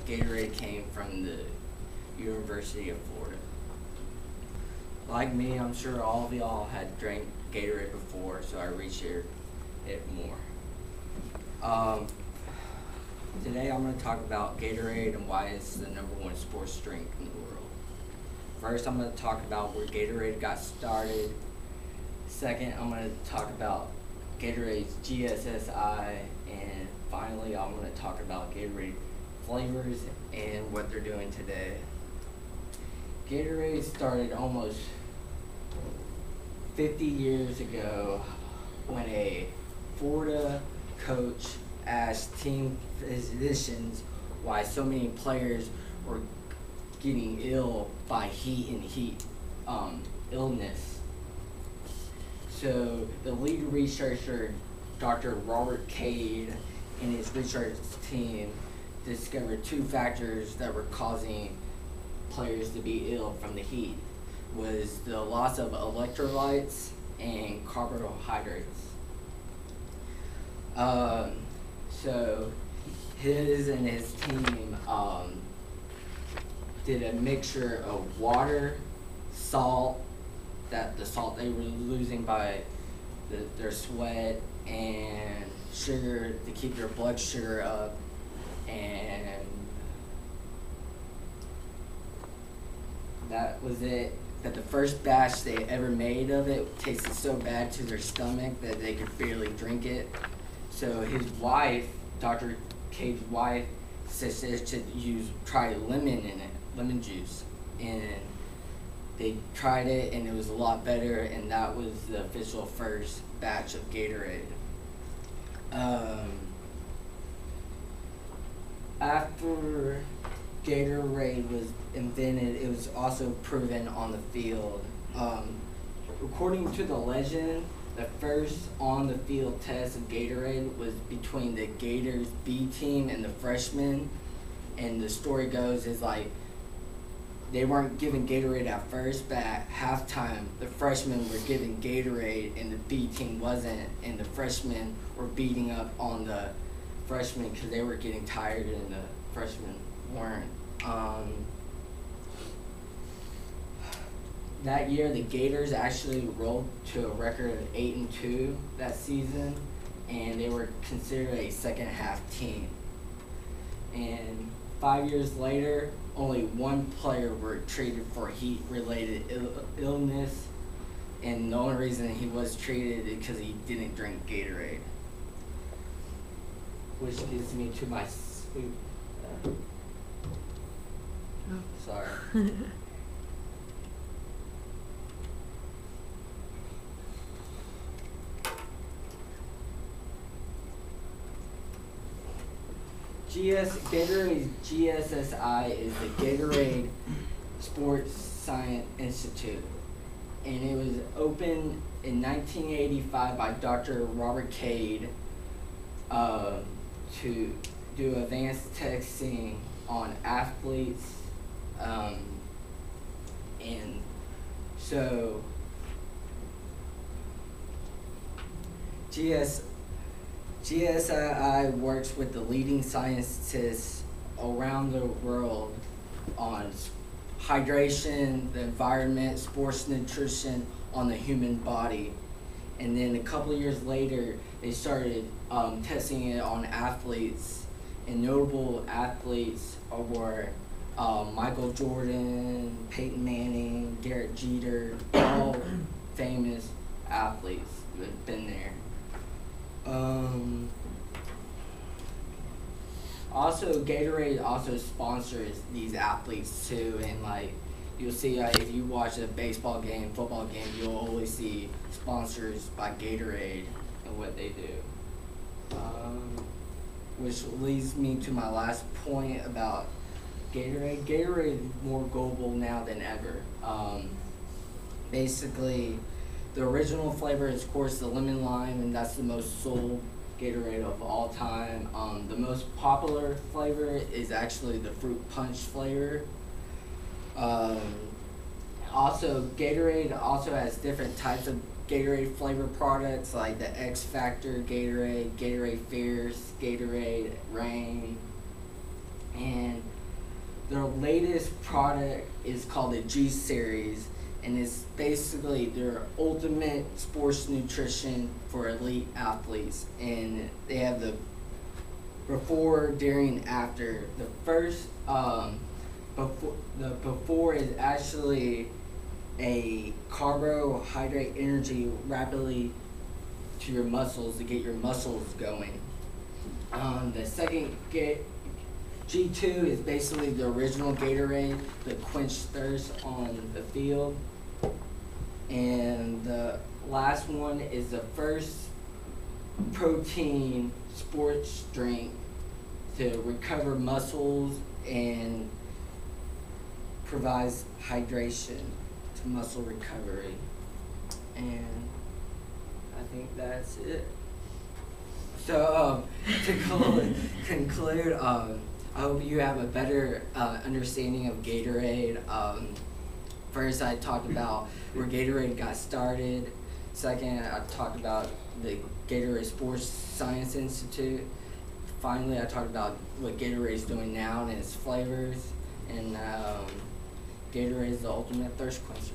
Gatorade came from the University of Florida. Like me, I'm sure all of y'all had drank Gatorade before, so I reshared it more. Today I'm going to talk about Gatorade and why it's the #1 sports drink in the world. First, I'm going to talk about where Gatorade got started. Second, I'm going to talk about Gatorade's GSSI, and finally I'm going to talk about Gatorade flavors and what they're doing today. Gatorade started almost 50 years ago when a Florida coach asked team physicians why so many players were getting ill by heat illness. So the lead researcher, Dr. Robert Cade, and his research team discovered 2 factors that were causing players to be ill from the heat. Was the loss of electrolytes and carbohydrates. So his and his team did a mixture of water, salt, the salt they were losing by their sweat, and sugar to keep their blood sugar up, and that was it. But the first batch they ever made of it tasted so bad to their stomach that they could barely drink it. So his wife, Dr. Cade's wife, suggested try lemon in it, lemon juice, and they tried it and it was a lot better, and that was the official first batch of Gatorade. After Gatorade was invented, it was also proven on the field. According to the legend, the first on-the-field test of Gatorade was between the Gators B team and the freshmen, and the story goes is like they weren't given Gatorade at first, but at halftime the freshmen were given Gatorade and the B team wasn't, and the freshmen were beating up on the freshmen because they were getting tired and the freshmen weren't. That year, the Gators actually rolled to a record of 8-2 that season, and they were considered a second-half team. And 5 years later, only 1 player were treated for heat-related illness, and the only reason he was treated is because he didn't drink Gatorade. Which gives me to my sweet. Sorry. Gatorade's GSSI is the Gatorade Sports Science Institute, and it was opened in 1985 by Dr. Robert Cade to do advanced testing on athletes, and so GSII works with the leading scientists around the world on hydration, the environment, sports nutrition, on the human body. And then a couple of years later, they started testing it on athletes, and notable athletes were Michael Jordan, Peyton Manning, Garrett Jeter, all famous athletes who have been there. Also, Gatorade also sponsors these athletes too, and like you'll see if you watch a baseball game, football game, you'll always see sponsors by Gatorade and what they do. Which leads me to my last point about Gatorade. Gatorade is more global now than ever. Basically, the original flavor is, of course, the lemon lime, and that's the most sold Gatorade of all time. The most popular flavor is actually the fruit punch flavor. Also, Gatorade also has different types of Gatorade flavor products like the X Factor Gatorade, Gatorade Fierce, Gatorade Rain, and their latest product is called the G Series, and it's basically their ultimate sports nutrition for elite athletes. And they have the before, during, after. The first before is actually a carbohydrate energy rapidly to your muscles to get your muscles going. The second G2 is basically the original Gatorade to quench thirst on the field. And the last one is the first protein sports drink to recover muscles and provides hydration to muscle recovery. And I think that's it. So to conclude, I hope you have a better understanding of Gatorade. First, I talked about where Gatorade got started. Second, I talked about the Gatorade Sports Science Institute. Finally, I talked about what Gatorade is doing now and its flavors. And Gatorade is the ultimate thirst quencher.